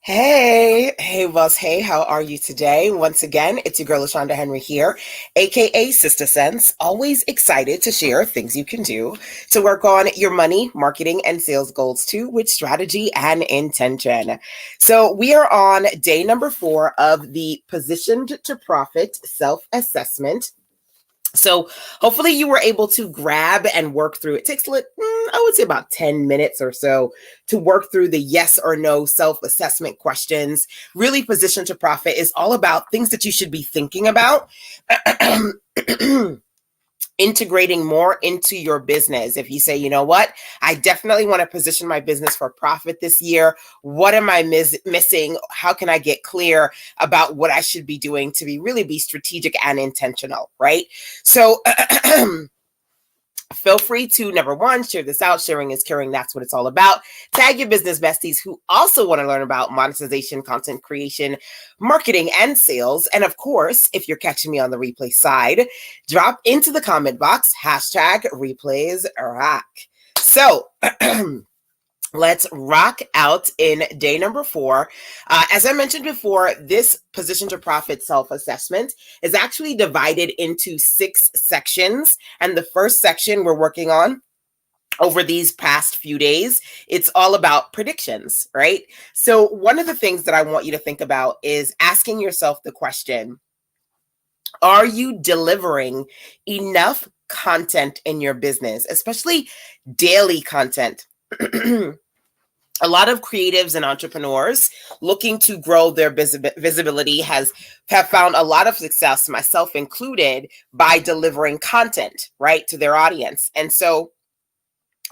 Hey, boss. Hey, how are you today? Once again, it's your girl, LaShonda Henry here, aka Sister Sense. Always excited to share things you can do to work on your money, marketing, and sales goals too, with strategy and intention. So, we are on day number 4 of the Positioned to Profit self assessment. So hopefully you were able to grab and work through. It takes, I would say, about 10 minutes or so to work through the yes or no self-assessment questions. Really, Position to Profit is all about things that you should be thinking about. Integrating more into your business. If you say, you know what, I definitely want to position my business for profit this year. What am I missing? How can I get clear about what I should be doing to really be strategic and intentional, right? So feel free to, number one, share this out. Sharing is caring. That's what it's all about. Tag your business besties who also want to learn about monetization, content creation, marketing, and sales. And of course, if you're catching me on the replay side, drop into the comment box, hashtag replays rock. So, let's rock out in day number 4. As I mentioned before, this Position to Profit self-assessment is actually divided into 6 sections. And the first section we're working on over these past few days, it's all about predictions, right? So one of the things that I want you to think about is asking yourself the question, are you delivering enough content in your business, especially daily content? A lot of creatives and entrepreneurs looking to grow their visibility have found a lot of success, myself included, by delivering content, right, to their audience. And so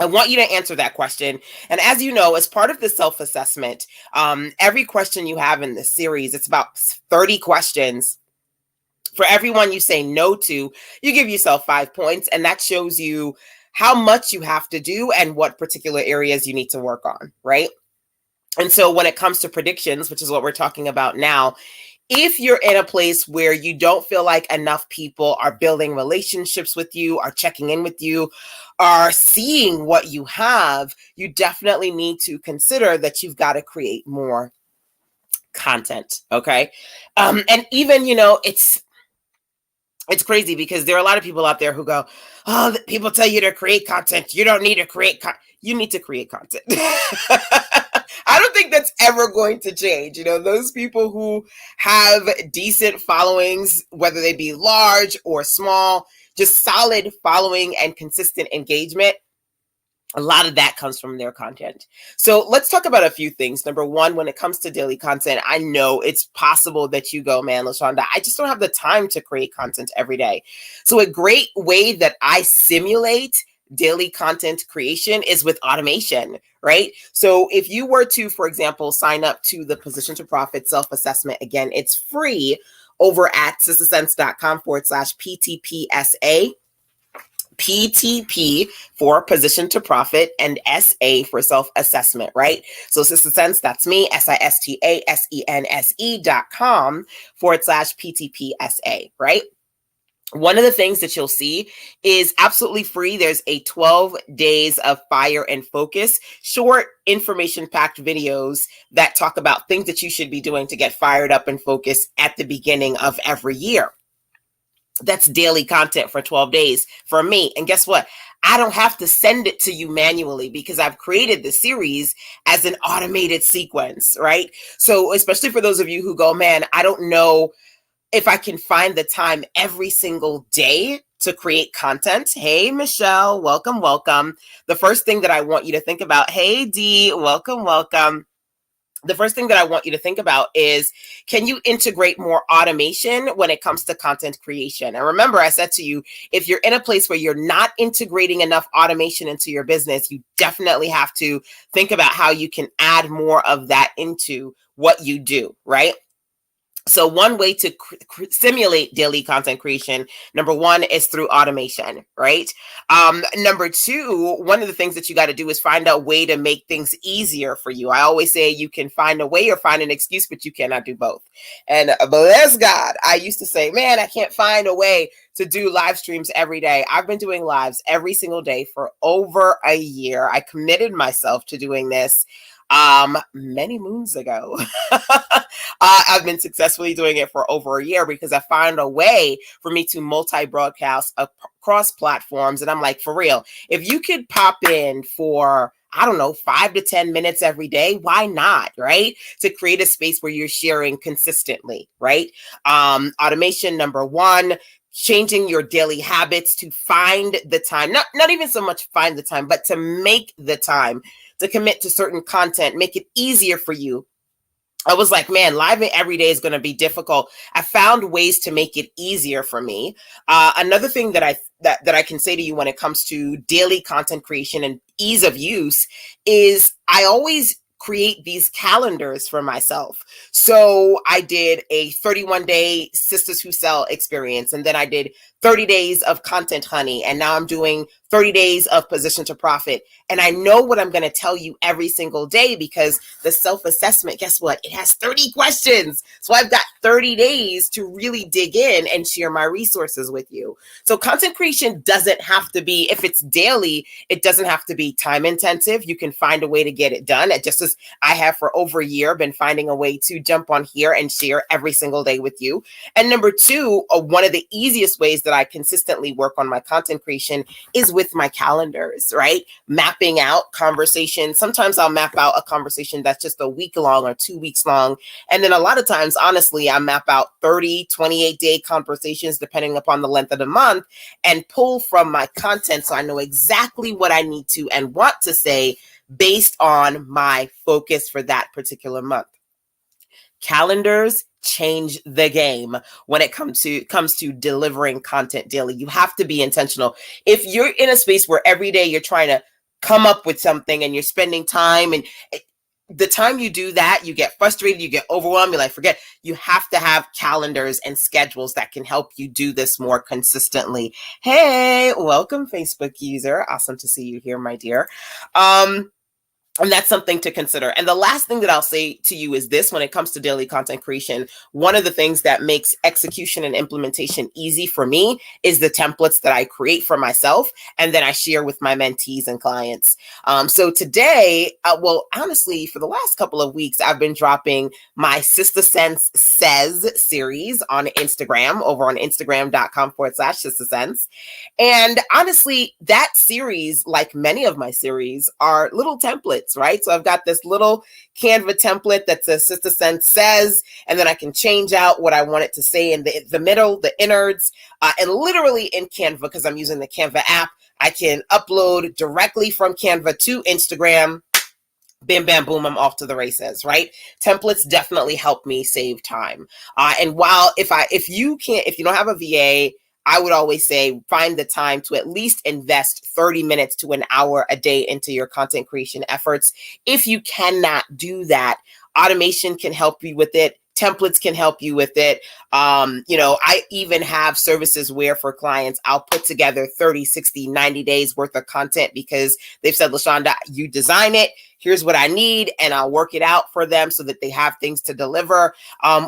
I want you to answer that question. And as you know, as part of the self-assessment, every question you have in this series, it's about 30 questions. For everyone you say no to, you give yourself 5 points, and that shows you how much you have to do and what particular areas you need to work on, right? And so when it comes to predictions, which is what we're talking about now, if you're in a place where you don't feel like enough people are building relationships with you, are checking in with you, are seeing what you have, you definitely need to consider that you've got to create more content, okay? And even, it's crazy because there are a lot of people out there who go, oh, people tell you to create content. You don't need to create you need to create content. I don't think that's ever going to change. Those people who have decent followings, whether they be large or small, just solid following and consistent engagement, a lot of that comes from their content. So let's talk about a few things. Number one, when it comes to daily content, I know it's possible that you go, man, LaShonda, I just don't have the time to create content every day. So a great way that I simulate daily content creation is with automation, right? So if you were to, for example, sign up to the Position to Profit self-assessment, again, it's free over at sistersense.com/PTPSA. PTP for Position to Profit and SA for self-assessment, right? So Sister Sense, that's me, SISTASENSE.com/PTPSA, right? One of the things that you'll see is absolutely free. There's a 12 days of fire and focus, short information-packed videos that talk about things that you should be doing to get fired up and focused at the beginning of every year. That's daily content for 12 days for me. And guess what? I don't have to send it to you manually because I've created the series as an automated sequence, right? So especially for those of you who go, man, I don't know if I can find the time every single day to create content. Hey, Michelle, welcome, welcome. The first thing that I want you to think about, hey, Dee, welcome, welcome. The first thing that I want you to think about is, can you integrate more automation when it comes to content creation? And remember, I said to you, if you're in a place where you're not integrating enough automation into your business, you definitely have to think about how you can add more of that into what you do, right? So one way to simulate daily content creation, number one, is through automation, right? Number two, one of the things that you got to do is find a way to make things easier for you. I always say you can find a way or find an excuse, but you cannot do both. And bless God, I used to say, man, I can't find a way to do live streams every day. I've been doing lives every single day for over a year. I committed myself to doing this. Many moons ago. I've been successfully doing it for over a year because I found a way for me to multi-broadcast across platforms. And I'm like, for real, if you could pop in for, I don't know, 5 to 10 minutes every day, why not, right? To create a space where you're sharing consistently, right? Automation, number one, changing your daily habits to find the time, not even so much find the time, but to make the time to commit to certain content, make it easier for you. I was like, man, live every day is going to be difficult. I found ways to make it easier for me. Another thing that I can say to you when it comes to daily content creation and ease of use is I always create these calendars for myself. So I did a 31-day Sisters Who Sell experience, and then I did 30 days of Content Honey, and now I'm doing 30 days of Position to Profit. And I know what I'm going to tell you every single day because the self-assessment, guess what? It has 30 questions. So I've got 30 days to really dig in and share my resources with you. So content creation doesn't have to be, if it's daily, it doesn't have to be time intensive. You can find a way to get it done. Just as I have for over a year, been finding a way to jump on here and share every single day with you. And number two, one of the easiest ways that I consistently work on my content creation is with my calendars, right? Mapping out conversations. Sometimes I'll map out a conversation that's just a week long or 2 weeks long. And then a lot of times, honestly, I map out 30, 28-day conversations, depending upon the length of the month, and pull from my content so I know exactly what I need to and want to say based on my focus for that particular month. Calendars change the game when it comes to delivering content daily. You have to be intentional. If you're in a space where every day you're trying to come up with something and you're spending time, and the time you do that, you get frustrated, you get overwhelmed, you're like, forget. You have to have calendars and schedules that can help you do this more consistently. Hey, welcome, Facebook user. Awesome to see you here, my dear. And that's something to consider. And the last thing that I'll say to you is this: when it comes to daily content creation, one of the things that makes execution and implementation easy for me is the templates that I create for myself and then I share with my mentees and clients. So today, well, honestly, for the last couple of weeks, I've been dropping my Sister Sense Says series on Instagram, over on Instagram.com/Sister Sense. And honestly, that series, like many of my series, are little templates, right? So I've got this little Canva template that says Sister Sense Says, and then I can change out what I want it to say in the middle, the innards, and literally in Canva, because I'm using the Canva app, I can upload directly from Canva to Instagram. Bam, bam, boom, I'm off to the races, right? Templates definitely help me save time. And while if you don't have a VA, I would always say find the time to at least invest 30 minutes to an hour a day into your content creation efforts. If you cannot do that, automation can help you with it. Templates can help you with it. I even have services where for clients, I'll put together 30, 60, 90 days worth of content because they've said, LaShonda, you design it. Here's what I need, and I'll work it out for them so that they have things to deliver.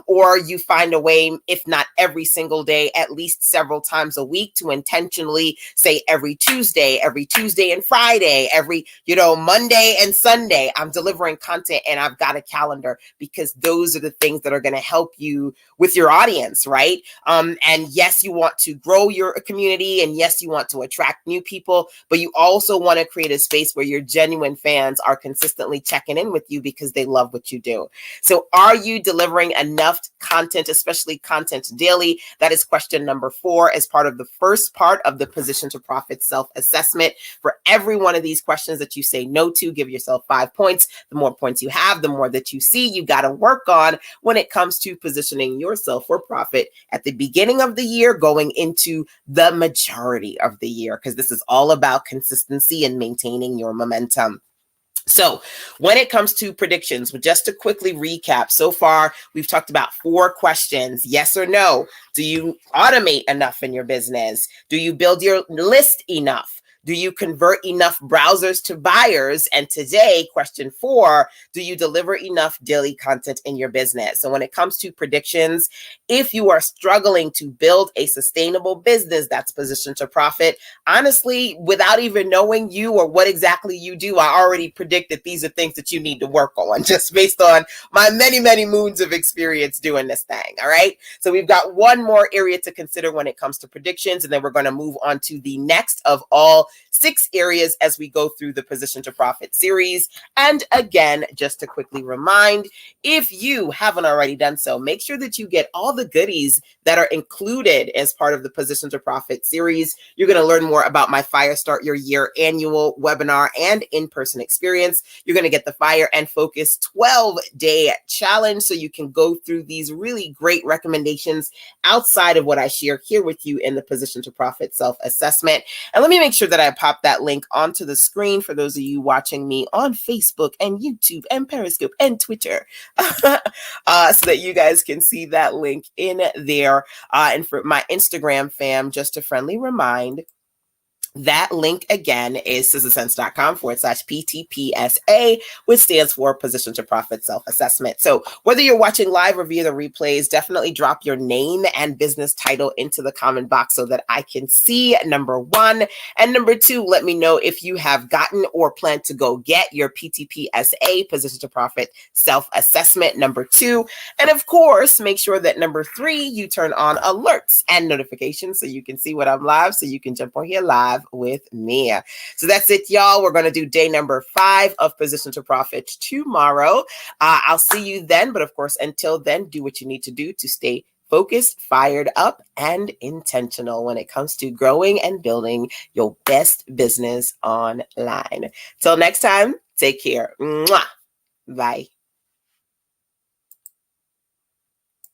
Or you find a way, if not every single day, at least several times a week, to intentionally say every Tuesday and Friday, every, Monday and Sunday, I'm delivering content and I've got a calendar, because those are the things that are going to help you with your audience, right? And yes, you want to grow your community, and yes, you want to attract new people, but you also want to create a space where your genuine fans are consistently checking in with you because they love what you do. So are you delivering enough content, especially content daily? That is question number 4 as part of the first part of the Position to Profit self-assessment. For every one of these questions that you say no to, give yourself 5 points. The more points you have, the more that you see you got to work on when it comes to positioning yourself for profit at the beginning of the year, going into the majority of the year, because this is all about consistency and maintaining your momentum. So when it comes to predictions, just to quickly recap, so far, we've talked about 4 questions. Yes or no? Do you automate enough in your business? Do you build your list enough? Do you convert enough browsers to buyers? And today, question 4, do you deliver enough daily content in your business? So when it comes to predictions, if you are struggling to build a sustainable business that's positioned to profit, honestly, without even knowing you or what exactly you do, I already predict that these are things that you need to work on just based on my many, many moons of experience doing this thing. All right. So we've got one more area to consider when it comes to predictions, and then we're going to move on to the next of all 6 areas as we go through the Position to Profit series. And again, just to quickly remind, if you haven't already done so, make sure that you get all the goodies that are included as part of the Position to Profit series. You're going to learn more about my Fire Start Your Year annual webinar and in-person experience. You're going to get the Fire and Focus 12-day challenge so you can go through these really great recommendations outside of what I share here with you in the Position to Profit self-assessment. And let me make sure that I pop that link onto the screen for those of you watching me on Facebook and YouTube and Periscope and Twitter so that you guys can see that link in there. And for my Instagram fam, just a friendly remind, that link again is sizzlesense.com/PTPSA, which stands for Position to Profit Self-Assessment. So whether you're watching live or via the replays, definitely drop your name and business title into the comment box so that I can see, number 1. And number 2, let me know if you have gotten or plan to go get your PTPSA, Position to Profit Self-Assessment, number 2. And of course, make sure that number 3, you turn on alerts and notifications so you can see when I'm live, so you can jump on here live with me. So that's it, y'all. We're going to do day number 5 of Position to Profit tomorrow. I'll see you then. But of course, until then, do what you need to do to stay focused, fired up, and intentional when it comes to growing and building your best business online. Till next time, take care. Mwah. Bye.